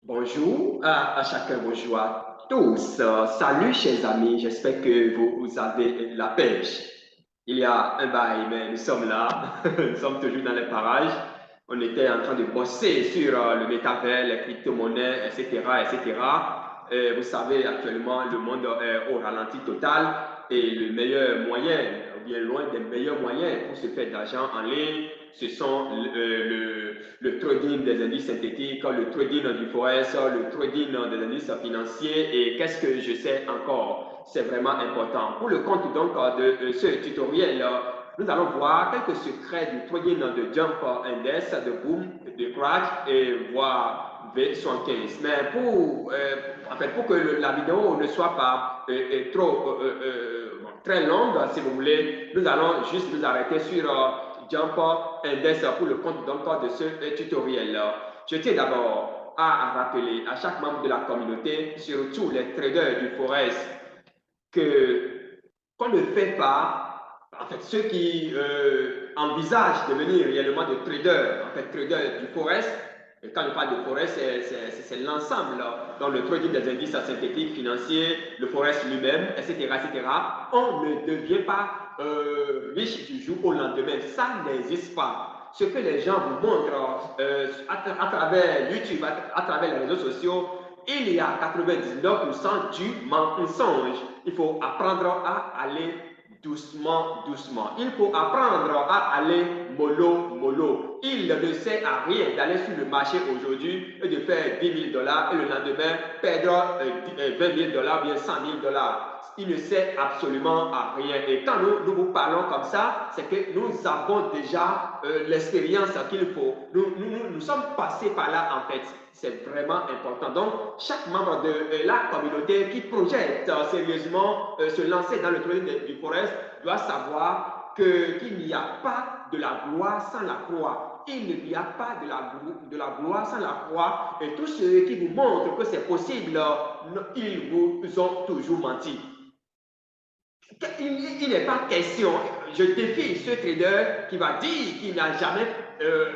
Bonjour à chacun, bonjour à tous. Salut chers amis, j'espère que vous avez la pêche. Il y a un bail, mais nous sommes là, nous sommes toujours dans les parages. On était en train de bosser sur le métavers, les crypto-monnaies, etc., etc. Vous savez, actuellement, le monde est au ralenti total et le meilleur moyen, ou bien loin des meilleurs moyens pour se faire de l'argent en ligne, ce sont le trading des indices synthétiques, le trading du forex, le trading des indices financiers. Et qu'est-ce que je sais encore? C'est vraiment important. Pour le compte donc de ce tutoriel, nous allons voir quelques secrets du trading de Jump Index, de Boom, de Crash et voir V75. Mais pour que la vidéo ne soit pas trop très longue, si vous voulez, nous allons juste nous arrêter sur Jump Index pour le compte donc de ce tutoriel. Je tiens d'abord à rappeler à chaque membre de la communauté, surtout les traders du forex, qu'on ne fait pas, en fait, ceux qui envisagent de devenir réellement des traders, en fait, traders du forex. Et quand je parle de forex, c'est l'ensemble, dans le trading des indices synthétiques, financiers, le forex lui-même, etc., etc. On ne devient pas riche du jour au lendemain. Ça n'existe pas. Ce que les gens vous montrent à travers YouTube, à travers les réseaux sociaux, il y a 99% du mensonge. Il faut apprendre à aller doucement, doucement. Il faut apprendre à aller mollo, mollo. Il ne sert à rien d'aller sur le marché aujourd'hui et de faire 10 000 $ et le lendemain perdre 20 000 $, bien 100 000 $. Il ne sert absolument à rien. Et quand nous vous parlons comme ça, c'est que nous avons déjà l'expérience qu'il faut. Nous sommes passés par là en fait. C'est vraiment important. Donc, chaque membre de la communauté qui projette sérieusement se lancer dans le trading du forex doit savoir qu'il n'y a pas de la gloire sans la croix. Il n'y a pas de la gloire sans la croix. Et tous ceux qui vous montrent que c'est possible, ils vous ont toujours menti. Il n'est pas question, je défie ce trader qui va dire qu'il n'a jamais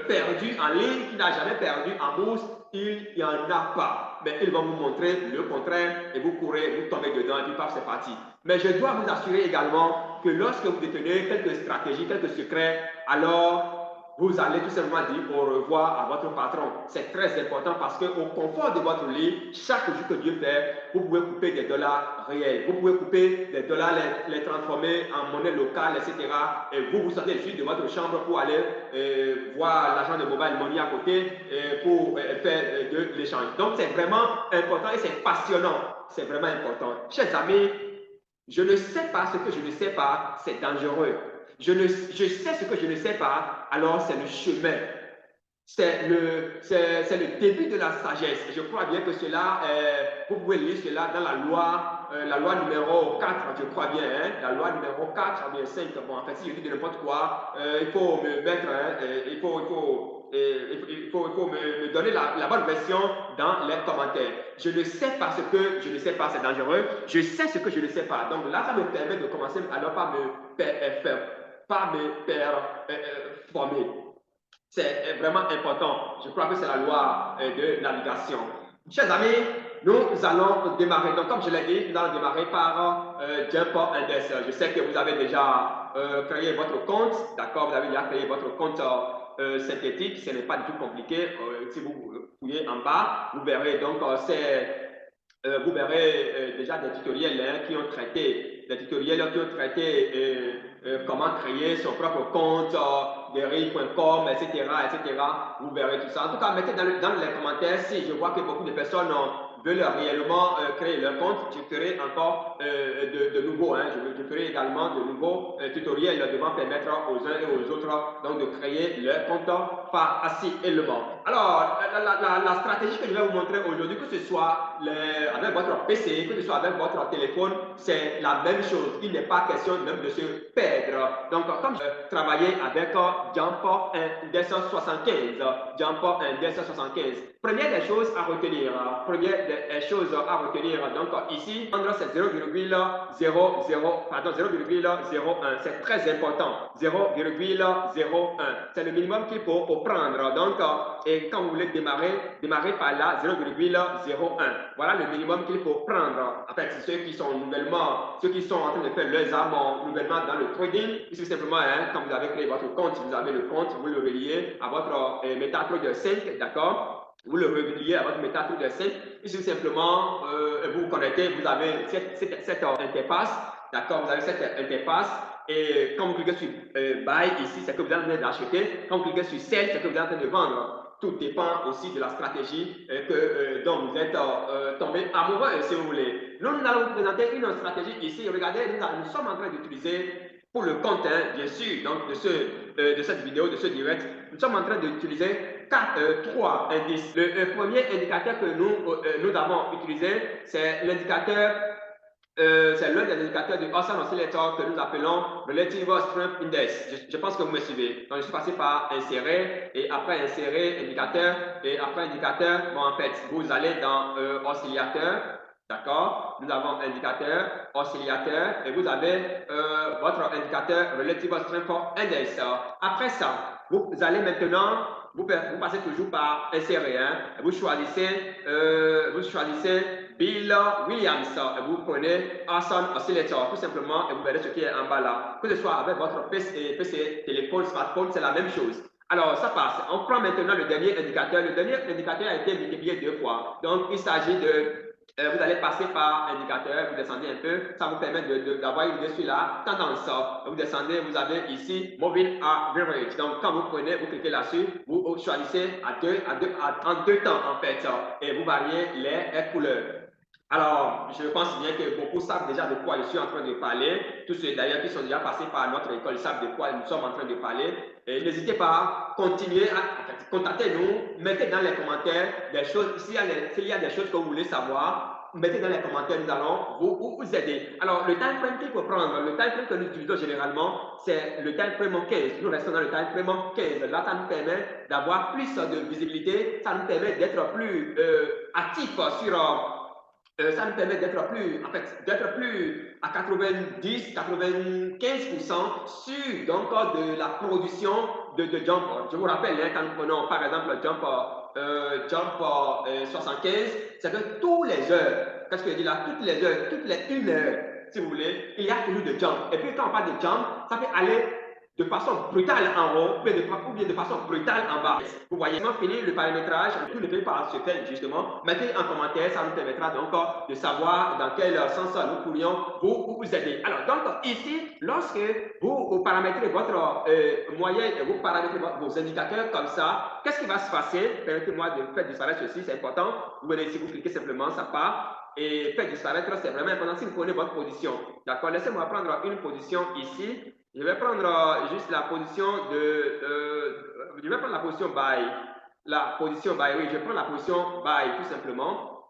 perdu en ligne, qu'il n'a jamais perdu en bourse. Il n'y en a pas. Mais ils vont vous montrer le contraire et vous courez, vous tombez dedans et puis paf, c'est parti. Mais je dois vous assurer également que lorsque vous détenez quelques stratégies, quelques secrets, alors vous allez tout simplement dire au revoir à votre patron. C'est très important parce qu'au confort de votre lit, chaque jour que Dieu fait, vous pouvez couper des dollars réels. Vous pouvez couper des dollars, les transformer en monnaie locale, etc. Et vous vous sentez juste de votre chambre pour aller voir l'agent de mobile money à côté pour faire de l'échange. Donc c'est vraiment important et c'est passionnant. C'est vraiment important. Chers amis, je ne sais pas ce que je ne sais pas, c'est dangereux. Je sais ce que je ne sais pas, alors c'est le chemin. C'est le début de la sagesse. Je crois bien que cela, vous pouvez lire cela dans la loi numéro 4, je crois bien, hein, la loi numéro 4, bien 5. Bon, en fait, si je dis de n'importe quoi, il faut me mettre, il faut me donner la bonne version dans les commentaires. Je ne sais pas ce que je ne sais pas, c'est dangereux. Je sais ce que je ne sais pas. Donc là, ça me permet de commencer à ne pas me performer. C'est vraiment important. Je crois que c'est la loi de navigation. Chers amis, nous allons démarrer. Donc, comme je l'ai dit, nous allons démarrer par Jump Index. Je sais que vous avez déjà créé votre compte. D'accord, vous avez déjà créé votre compte synthétique. Ce n'est pas du tout compliqué. Si vous fouillez en bas, vous verrez donc vous verrez déjà des tutoriels qui ont traité, comment créer son propre compte, guerrier.com, etc., etc. Vous verrez tout ça. En tout cas, mettez dans les commentaires si je vois que beaucoup de personnes veulent réellement créer leur compte. Je ferai encore de nouveaux. Je ferai également de nouveaux tutoriels devant permettre aux uns et aux autres donc, de créer leur compte facilement. Alors, la stratégie que je vais vous montrer aujourd'hui, que ce soit avec votre PC, que ce soit avec votre téléphone, c'est la même chose. Il n'est pas question même de se perdre. Donc, comme je travaillais avec Jump 1.275, Jump 1.275, première des choses à retenir, donc ici, c'est 0,01. C'est très important. 0,01. C'est le minimum qu'il faut prendre. Donc, et quand vous voulez démarrer, démarrez par là, 0,01. Voilà le minimum qu'il faut prendre. En fait, ceux qui sont en train de faire leurs armes nouvellement dans le trading, c'est simplement, quand vous avez créé votre compte, si vous avez le compte, vous le reliez à votre MetaTrader 5, d'accord? Vous le reliez à votre MetaTrader 5. Il suffit simplement, vous connectez, vous avez cette interface, d'accord? Vous avez cette interface. Et quand vous cliquez sur Buy ici, c'est que vous êtes en train d'acheter. Quand vous cliquez sur Sell, c'est que vous êtes en train de vendre. Tout dépend aussi de la stratégie dont vous êtes tombé amoureux, si vous voulez. Nous allons vous présenter une stratégie ici. Regardez, nous sommes en train d'utiliser pour le compte, bien sûr, donc de cette vidéo, de ce direct, nous sommes en train d'utiliser 3 indices. Le premier indicateur que nous avons utilisé, c'est l'indicateur. C'est l'un des indicateurs du Hudson Oscillator que nous appelons Relative Strength Index. Je pense que vous me suivez. Donc, je suis passé par insérer et après insérer indicateur et après indicateur. Bon, en fait, vous allez dans oscillateur. D'accord? Nous avons indicateur, oscillateur et vous avez votre indicateur Relative Strength Index. Après ça, vous allez maintenant, vous passez toujours par insérer. Vous choisissez Bill Williams, vous prenez Hudson Oscillator tout simplement et vous verrez ce qui est en bas là. Que ce soit avec votre PC, téléphone, smartphone, c'est la même chose. Alors, ça passe. On prend maintenant le dernier indicateur. Le dernier indicateur a été multiplié 2 fois. Donc, il s'agit de... vous allez passer par indicateur, vous descendez un peu, ça vous permet d'avoir une idée sur la tendance. Vous descendez, vous avez ici Moving Average. Donc, quand vous prenez, vous cliquez là-dessus, vous choisissez en deux temps en fait, et vous variez les couleurs. Alors, je pense bien que beaucoup savent déjà de quoi je suis en train de parler. Tous ceux d'ailleurs qui sont déjà passés par notre école savent de quoi nous sommes en train de parler. Et n'hésitez pas à continuer à contacter nous. Mettez dans les commentaires des choses. S'il y a des choses que vous voulez savoir, mettez dans les commentaires, nous allons vous aider. Alors, le time frame qu'il faut prendre, le time frame que nous utilisons généralement, c'est le time frame 15. Nous restons dans le time frame 15. Là, ça nous permet d'avoir plus de visibilité. Ça nous permet d'être plus actifs sur... ça nous permet d'être plus à 90-95% sur donc, de la production de jump. Je vous rappelle, quand nous prenons par exemple jump 75, c'est que tous les heures, qu'est-ce que je dis là, toutes les heures, toutes les 1 heure, si vous voulez, il y a toujours de jump. Et puis quand on parle de jump, ça peut aller de façon brutale en haut ou bien de façon brutale en bas. Vous voyez, maintenant fini le paramétrage, tout ne peut pas se faire justement. Mettez en commentaire, ça nous permettra donc de savoir dans quel sens nous pourrions vous aider. Alors, donc ici, lorsque vous paramétrez votre moyenne et vous paramétrez vos indicateurs comme ça, qu'est-ce qui va se passer? Permettez-moi de faire disparaître ceci, c'est important. Vous venez ici, vous cliquez simplement, ça part. Et faire disparaître, c'est vraiment important si vous prenez votre position. D'accord? Laissez-moi prendre une position ici. Je vais prendre juste la position je vais prendre la position buy. La position buy, oui, je prends la position buy tout simplement.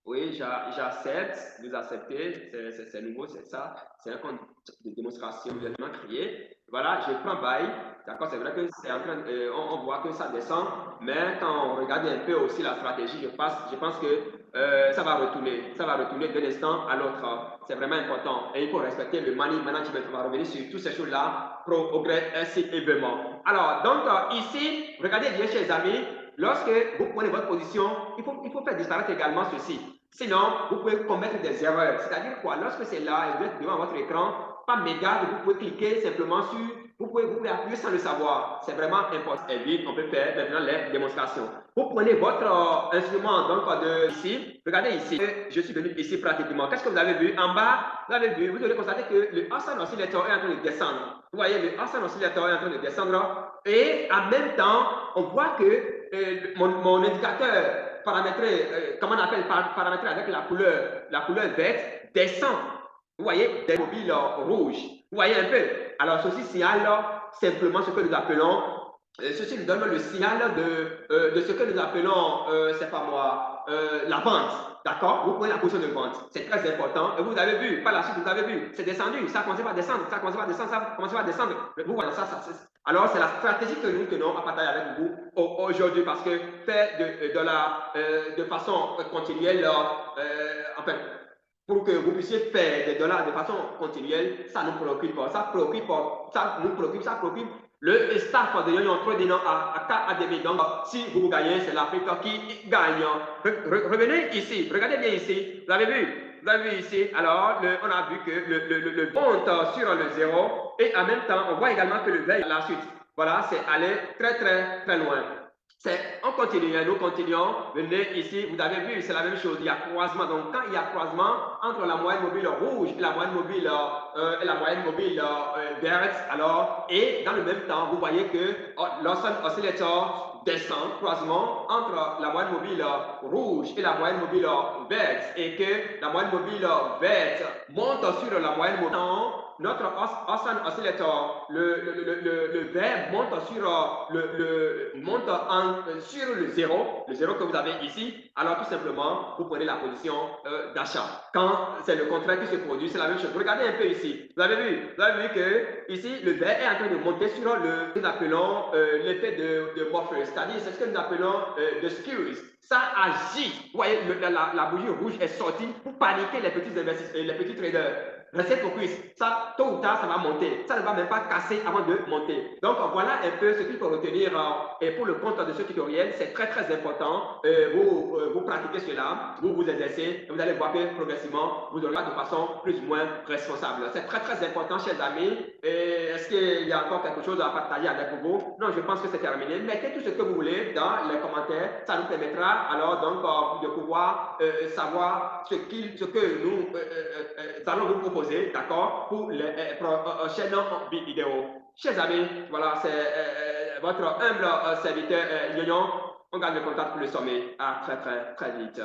Oui, j'accepte, vous acceptez, c'est nouveau, c'est ça, c'est un compte de démonstration également créé. Voilà, je prends buy, d'accord, c'est vrai que c'est en train, on voit que ça descend, mais quand on regarde un peu aussi la stratégie, je pense que ça va retourner d'un instant à l'autre. C'est vraiment important et il faut respecter le money management. On va revenir sur toutes ces choses-là, progressivement. Alors, donc ici, regardez bien, chers amis, lorsque vous prenez votre position, il faut faire disparaître également ceci. Sinon, vous pouvez commettre des erreurs. C'est-à-dire quoi? Lorsque c'est là et vous êtes devant votre écran, pas méga, vous pouvez cliquer simplement sur, vous pouvez appuyer sans le savoir. C'est vraiment important. Et vite, on peut faire maintenant les démonstrations. Vous prenez votre instrument donc ici. Regardez ici. Je suis venu ici pratiquement. Qu'est-ce que vous avez vu? En bas, vous avez vu, vous devez constater que le Hudson Oscillator est en train de descendre. Vous voyez, le Hudson Oscillator est en train de descendre. Et en même temps, on voit que mon indicateur paramétré, comment on appelle paramétré avec la couleur verte, descend. Vous voyez, des mobiles rouges. Vous voyez un peu. Alors, ceci signale simplement ce que nous appelons, ceci nous donne le signal de ce que nous appelons, c'est pas moi, la vente. D'accord? Vous prenez la position de vente. C'est très important. Et vous avez vu, par la suite, vous avez vu, c'est descendu. Ça a commencé par descendre, ça a commencé par descendre, ça a commencé par descendre. Vous voyez ça, alors, c'est la stratégie que nous tenons à partager avec vous aujourd'hui parce que faire de façon continuelle, enfin, pour que vous puissiez faire des dollars de façon continuelle, ça nous préoccupe. Ça nous préoccupe, ça préoccupe le staff de Union Trading à KADB. Donc, si vous gagnez, c'est l'Afrique qui gagne. Revenez ici, regardez bien ici. Vous avez vu? Vous avez vu ici, alors on a vu que le monte sur le zéro et en même temps, on voit également que le vert à la suite. Voilà, c'est aller très loin. On continue, nous continuons. Venez ici, vous avez vu, c'est la même chose. Il y a croisement. Donc, quand il y a croisement entre la moyenne mobile rouge et la moyenne mobile verte, alors, et dans le même temps, vous voyez que l'Awesome Oscillator descend, croisement entre la moyenne mobile rouge et la moyenne mobile verte, et que la moyenne mobile verte monte sur la moyenne mobile. Notre Awesome Oscillator, le vert monte sur le zéro que vous avez ici. Alors tout simplement, vous prenez la position d'achat. Quand c'est le contraire qui se produit, c'est la même chose. Regardez un peu ici. Vous avez vu que ici, le vert est en train de monter sur ce que nous appelons l'effet de Morpheus, c'est-à-dire c'est ce que nous appelons de skews. Ça agit. Vous voyez, la bougie rouge est sortie pour paniquer les petits investisseurs, les petits traders. Restez focus. Ça, tôt ou tard, ça va monter. Ça ne va même pas casser avant de monter. Donc, voilà un peu ce qu'il faut retenir. Et pour le compte de ce tutoriel, c'est très important. Vous pratiquez cela, vous vous exercez, et vous allez voir que progressivement, vous aurez de façon plus ou moins responsable. C'est très important, chers amis. Est-ce qu'il y a encore quelque chose à partager avec vous? Non, je pense que c'est terminé. Mettez tout ce que vous voulez dans les commentaires. Ça nous permettra alors donc de pouvoir savoir ce que nous allons vous proposer, d'accord, pour les prochaines vidéos. Chers amis, voilà, c'est votre humble serviteur Yoyon. On garde le contact pour le sommet. À très vite.